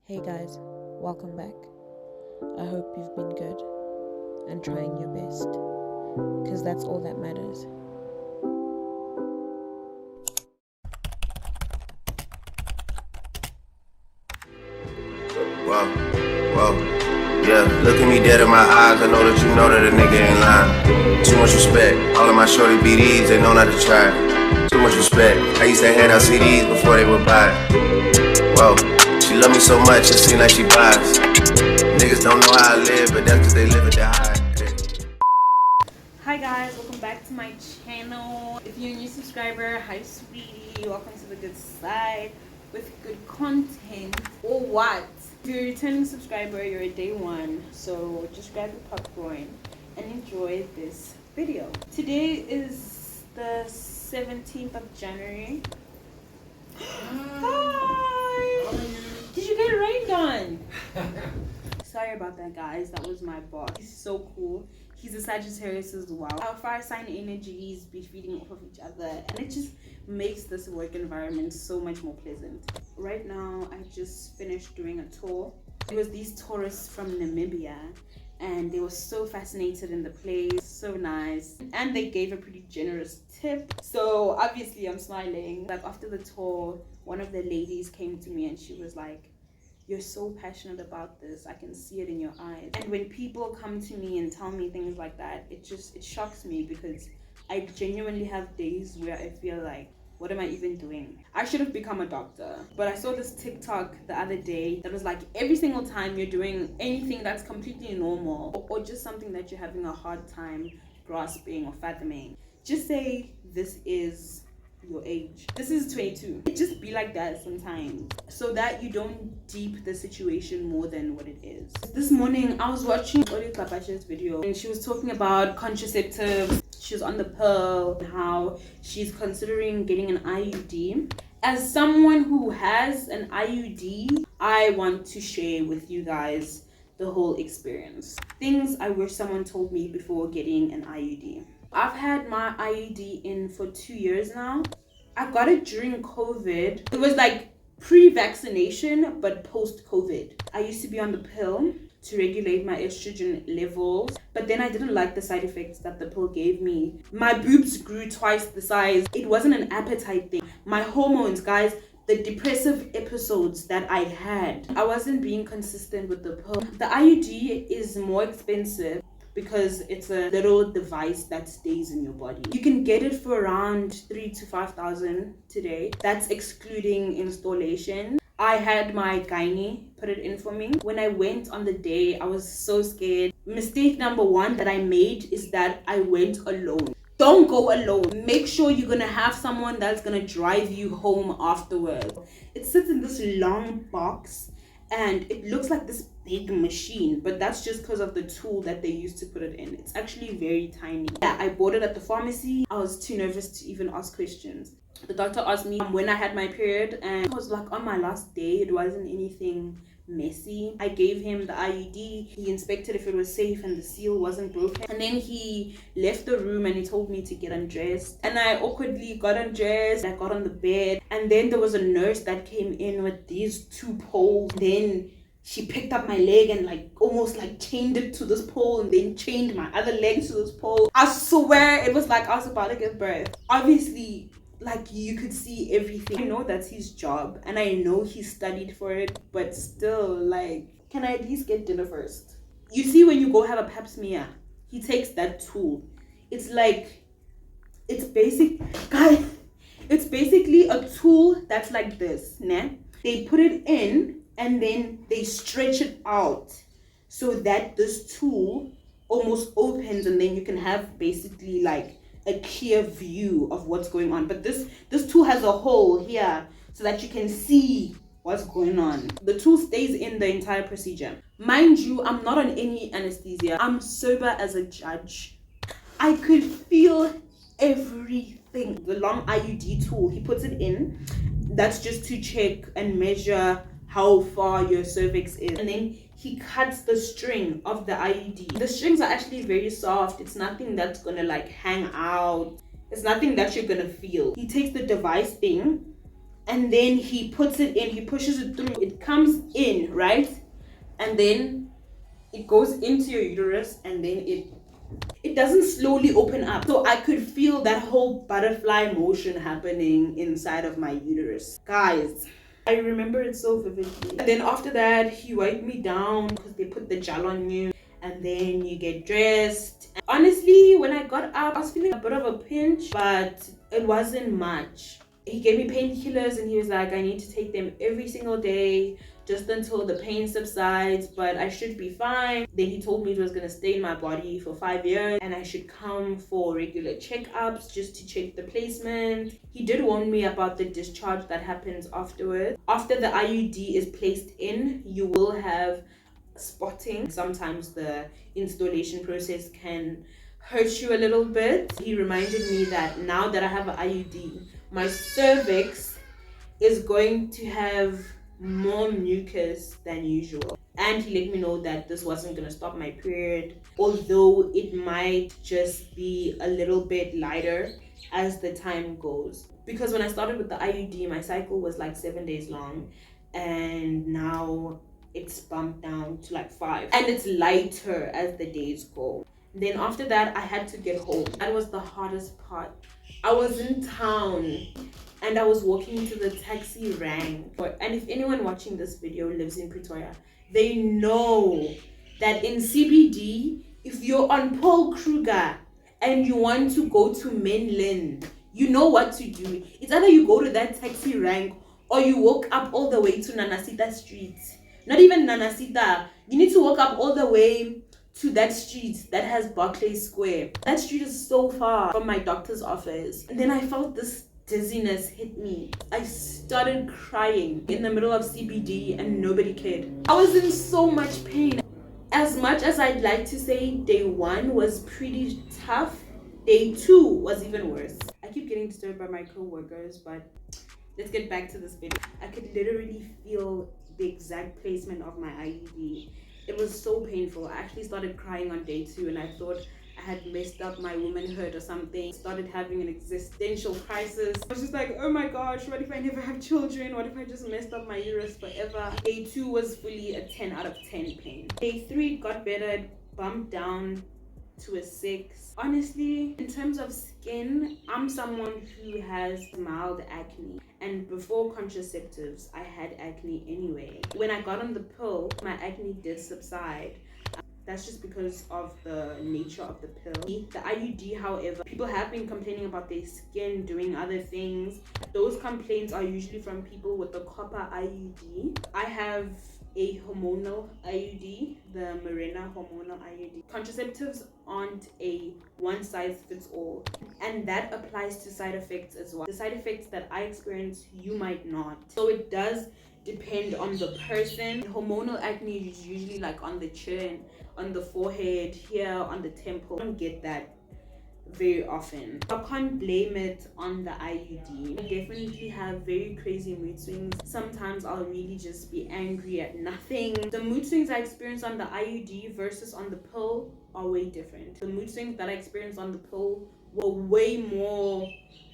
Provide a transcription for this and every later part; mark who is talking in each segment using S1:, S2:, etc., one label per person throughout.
S1: Hey guys, welcome back. I hope you've been good and trying your best, because that's all that matters.
S2: Whoa, yeah, look at me dead in my eyes, I know that you know that a nigga ain't lying. Too much respect, all of my shorty BDs, they know not to try. Too much respect, I used to hand out CDs before they would buy. Whoa, she love me so much, it seems like she buys. Niggas don't know how I live, but that's cause they live at the high.
S3: Hi guys, welcome back to my channel. If you're a new subscriber, hi sweetie, welcome to the good side with good content or what. If you're a returning subscriber, you're a day one, so just grab your popcorn and enjoy this video. Today is the 17th of January. Hi! Did you get rained on? Sorry about that, guys. That was my boss. He's so cool. He's a Sagittarius as well. Our fire sign energies be feeding off of each other, and it just makes this work environment so much more pleasant. Right now, I just finished doing a tour. It was these tourists from Namibia, and they were so fascinated in the place, so nice, and they gave a pretty generous tip. So obviously, I'm smiling. Like after the tour, one of the ladies came to me and she was like, "You're so passionate about this. I can see it in your eyes." And when people come to me and tell me things like that, it shocks me, because I genuinely have days where I feel like, what am I even doing? I should have become a doctor. But I saw this TikTok the other day that was like, every single time you're doing anything that's completely normal or just something that you're having a hard time grasping or fathoming, just say this is your age. This is 22. It just be like that sometimes, so that you don't deep the situation more than what it is. This morning I was watching Oli's video, and she was talking about contraceptives. She was on the pill, how she's considering getting an IUD. As someone who has an IUD, I want to share with you guys the whole experience. Things I wish someone told me before getting an IUD. I've had my IUD in for 2 years now. I got it during COVID. It was like pre-vaccination, but post-COVID. I used to be on the pill to regulate my estrogen levels, but then I didn't like the side effects that the pill gave me. My boobs grew twice the size. It wasn't an appetite thing. My hormones, guys, the depressive episodes that I had, I wasn't being consistent with the pill. The IUD is more expensive because it's a little device that stays in your body. You can get it for around 3,000 to 5,000 today. That's excluding installation. I had my gynae put it in for me. When I went on the day, I was so scared. Mistake number one that I made is that I went alone. Don't go alone. Make sure you're gonna have someone that's gonna drive you home afterwards. It sits in this long box and it looks like this big machine, but that's just because of the tool that they used to put it in. It's actually very tiny. Yeah, I bought it at the pharmacy. I was too nervous to even ask questions. The doctor asked me when I had my period, and it was like on my last day. It wasn't anything messy. I gave him the IUD. He inspected if it was safe and the seal wasn't broken, and then he left the room and he told me to get undressed, and I awkwardly got undressed. I got on the bed, and then there was a nurse that came in with these two poles. Then she picked up my leg and like almost like chained it to this pole, and then chained my other leg to this pole. I swear it was like I was about to give birth. Obviously, like you could see everything. I know that's his job and I know he studied for it, but still, like, can I at least get dinner first? You see, when you go have a pap smear, he takes that tool. It's like, it's basic, guys, it's basically a tool that's like this, nah? They put it in and then they stretch it out so that this tool almost opens, and then you can have basically like a clear view of what's going on. But this tool has a hole here so that you can see what's going on. The tool stays in the entire procedure. Mind you, I'm not on any anesthesia. I'm sober as a judge. I could feel everything. The long IUD tool, he puts it in. That's just to check and measure how far your cervix is, and then he cuts the string of the IUD. The strings are actually very soft. It's nothing that's gonna like hang out. It's nothing that you're gonna feel. He takes the device thing and then he puts it in, he pushes it through, it comes in, right? And then it goes into your uterus, and then it doesn't slowly open up. So I could feel that whole butterfly motion happening inside of my uterus. Guys, I remember it so vividly. And then after that, he wiped me down because they put the gel on you, and then you get dressed. And honestly, when I got up, I was feeling a bit of a pinch, but it wasn't much. He gave me painkillers, and he was like, I need to take them every single day just until the pain subsides, but I should be fine. Then he told me it was gonna stay in my body for 5 years, and I should come for regular checkups just to check the placement. He did warn me about the discharge that happens afterwards. After the IUD is placed in, you will have spotting. Sometimes the installation process can hurt you a little bit. He reminded me that now that I have an IUD, my cervix is going to have more mucus than usual, and he let me know that this wasn't going to stop my period, although it might just be a little bit lighter as the time goes. Because when I started with the IUD, my cycle was like 7 days long, and now it's bumped down to like 5, and it's lighter as the days go. Then after that, I had to get home. That was the hardest part. I was in town and I was walking into the taxi rank. And if anyone watching this video lives in Pretoria, they know that in CBD, if you're on Paul Kruger and you want to go to mainland, you know what to do. It's either you go to that taxi rank or you walk up all the way to Nanasita Street. Not even Nanasita. You need to walk up all the way to that street that has Barclay Square. That street is so far from my doctor's office. And then I felt this dizziness hit me. I started crying in the middle of CBD and nobody cared. I was in so much pain. As much as I'd like to say day 1 was pretty tough, day 2 was even worse. I keep getting disturbed by my co-workers, but let's get back to this video. I could literally feel the exact placement of my IUD. It was so painful. I actually started crying on day 2 and I thought I had messed up my womanhood or something. Started having an existential crisis. I was just like, oh my gosh, what if I never have children? What if I just messed up my uterus forever? Day 2 was fully a 10 out of 10 pain. Day 3 got better, it bumped down to a 6. Honestly, in terms of skin, I'm someone who has mild acne, and before contraceptives I had acne anyway. When I got on the pill, my acne did subside. That's just because of the nature of the pill. The IUD, however, people have been complaining about their skin doing other things. Those complaints are usually from people with the copper IUD. I have a hormonal IUD, the mirena hormonal IUD. Contraceptives aren't a one-size-fits-all, and that applies to side effects as well. The side effects that I experience, you might not. So it does depend on the person. Hormonal acne is usually like on the chin, on the forehead, here on the temple. I don't get that very often. I can't blame it on the IUD. I definitely have very crazy mood swings. Sometimes I'll really just be angry at nothing. The mood swings I experience on the IUD versus on the pill are way different. The mood swings that I experienced on the pill were way more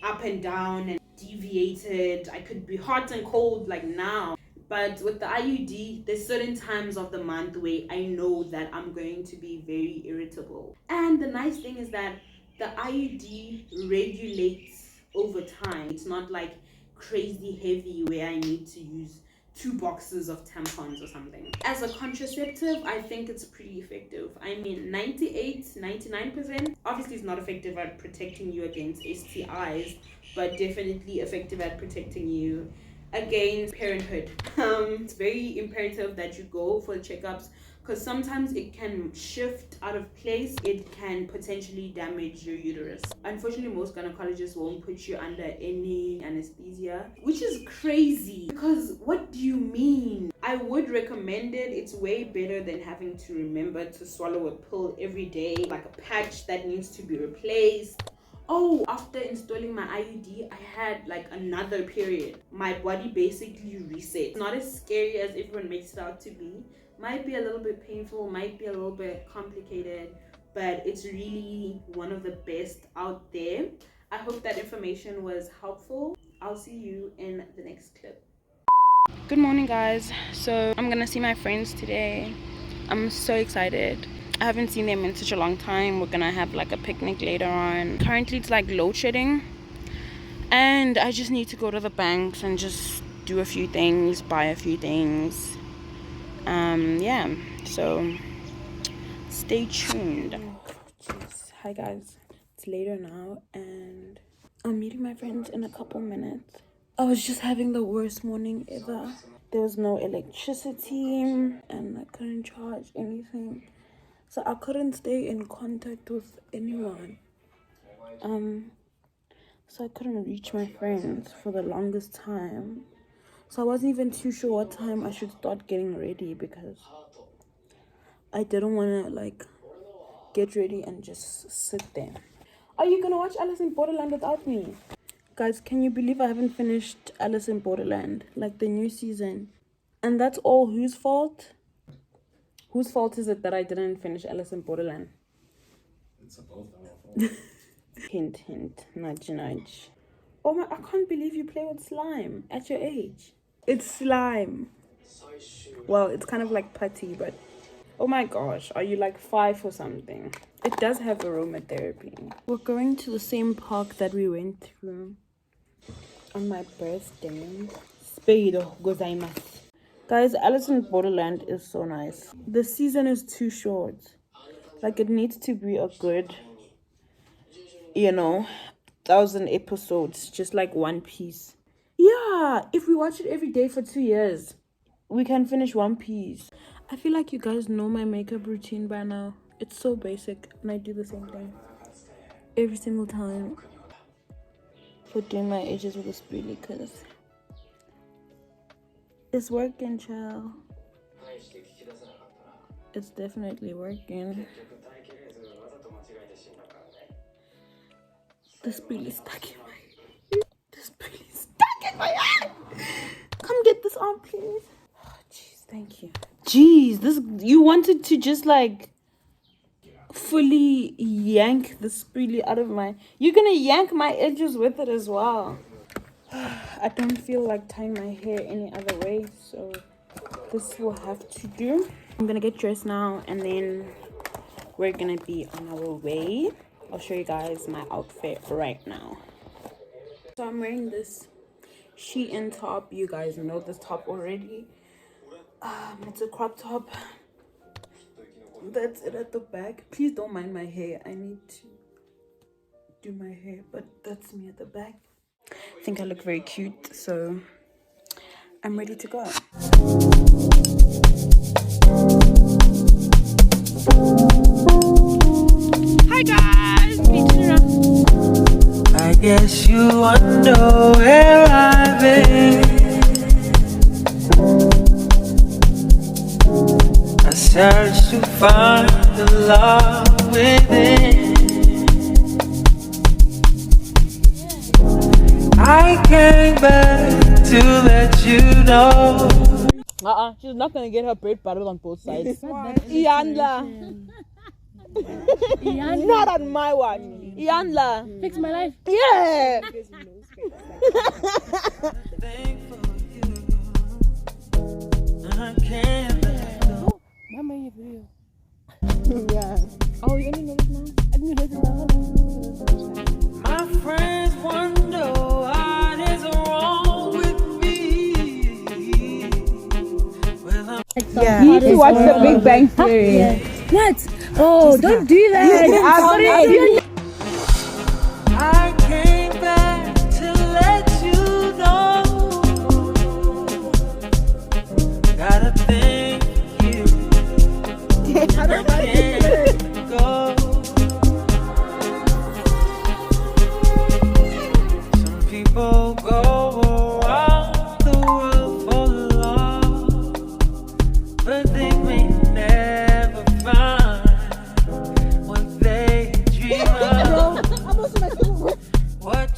S3: up and down and deviated. I could be hot and cold like now. But with the IUD, there's certain times of the month where I know that I'm going to be very irritable. And the nice thing is that the IUD regulates over time. It's not like crazy heavy where I need to use 2 boxes of tampons or something. As a contraceptive, I think it's pretty effective. I mean, 99%. Obviously, it's not effective at protecting you against STIs, but definitely effective at protecting you against parenthood. It's very imperative that you go for checkups, because sometimes it can shift out of place. It can potentially damage your uterus. Unfortunately, most gynecologists won't put you under any anesthesia, which is crazy, because what do you mean? I would recommend it. It's way better than having to remember to swallow a pill every day, like a patch that needs to be replaced. Oh, after installing my IUD, I had like another period. My body basically reset. Not as scary as everyone makes it out to be. Might be a little bit painful, might be a little bit complicated, but it's really one of the best out there. I hope that information was helpful. I'll see you in the next clip.
S4: Good morning, guys. So I'm gonna see my friends today. I'm so excited. I haven't seen them in such a long time. We're gonna have like a picnic later on. Currently it's like load shedding, and I just need to go to the banks and just do a few things, buy a few things. Yeah, so stay tuned. Jeez. Hi guys, it's later now and I'm meeting my friends in a couple minutes. I was just having the worst morning ever. There was no electricity and I couldn't charge anything, so I couldn't stay in contact with anyone. So I couldn't reach my friends for the longest time. So I wasn't even too sure what time I should start getting ready, because I didn't want to like get ready and just sit there. Are you gonna watch Alice in Borderland without me? Guys, can you believe I haven't finished Alice in Borderland, like the new season? And that's all whose fault? Whose fault is it that I didn't finish Alice in Borderland?
S5: It's both our fault.
S4: Hint, hint, nudge, nudge. Oh my, I can't believe you play with slime at your age. It's slime. Well, it's kind of like putty, but oh my gosh, are you like 5 or something? It does have aromatherapy. We're going to the same park that we went through on my birthday. Speido gozaimasu. Guys, Alice in Borderland is so nice. The season is too short. Like, it needs to be a good, 1,000 episodes, just like One Piece. Yeah, if we watch it every day for 2 years, we can finish One Piece. I feel like you guys know my makeup routine by now. It's so basic, and I do the same thing every single time. For doing my edges with a spoolie, because it's working, child. It's definitely working. The spoolie stuck in my head. The spoolie stuck in my head. Come get this on, please. Oh, jeez, thank you. Jeez, you wanted to just like fully yank the spoolie out of my... You're gonna yank my edges with it as well. I don't feel like tying my hair any other way, so this will have to do. I'm gonna get dressed now and then we're gonna be on our way. I'll show you guys my outfit right now. So I'm wearing this Shein top. You guys know this top already. It's a crop top. That's it at the back. Please don't mind my hair. I need to do my hair, but that's me at the back. I think I look very cute, so I'm ready to go. Hi guys!
S6: I guess you wonder where I've been. I search to find the love within. I came back to let you know.
S1: She's not gonna get her bread buttered on both sides. Iyanla. Not on my one. Iyanla.
S7: Fix my life.
S1: Yeah.
S6: I can't let go.
S7: Mama, you video.
S1: Yeah. Oh, you only know this now?
S7: I didn't know this now.
S6: My friends wonder what is wrong with me. Well,
S1: Yeah. You need to watch The Big Bang Theory.
S7: What? Oh, don't do that.
S6: I came back to let you know. Gotta thank you. I can't go. Some people go around the world for love, but they may never find what they dream of.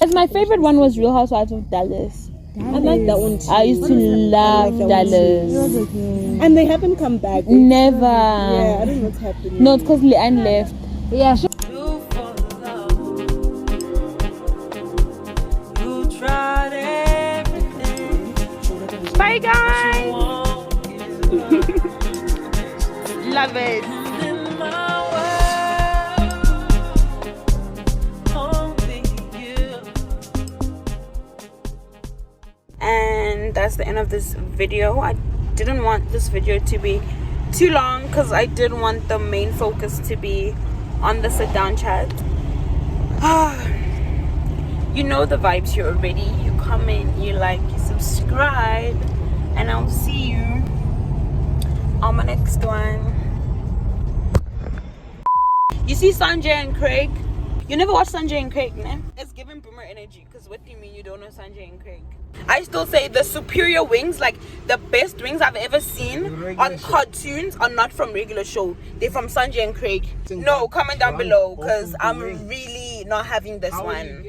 S7: As my favorite one was Real Housewives of Dallas.
S1: I like that one too.
S7: I used to love Dallas.
S1: And they haven't come back.
S7: Never.
S1: Yeah, I don't know what's happening.
S7: No, it's because Leanne left. Yeah, sure.
S6: You for love. You tried it.
S4: Love it.
S6: In my world, only you.
S4: And that's the end of this video. I didn't want this video to be too long because I did want the main focus to be on the sit down chat. You know the vibes here already. You comment, you like, you subscribe, and I'll see you on my next one. You see Sanjay and Craig? You never watched Sanjay and Craig, man? It's giving boomer energy, because what do you mean you don't know Sanjay and Craig? I still say the superior wings, like the best wings I've ever seen on cartoons, are not from regular show. They're from Sanjay and Craig. No, comment down below, because I'm really not having this one.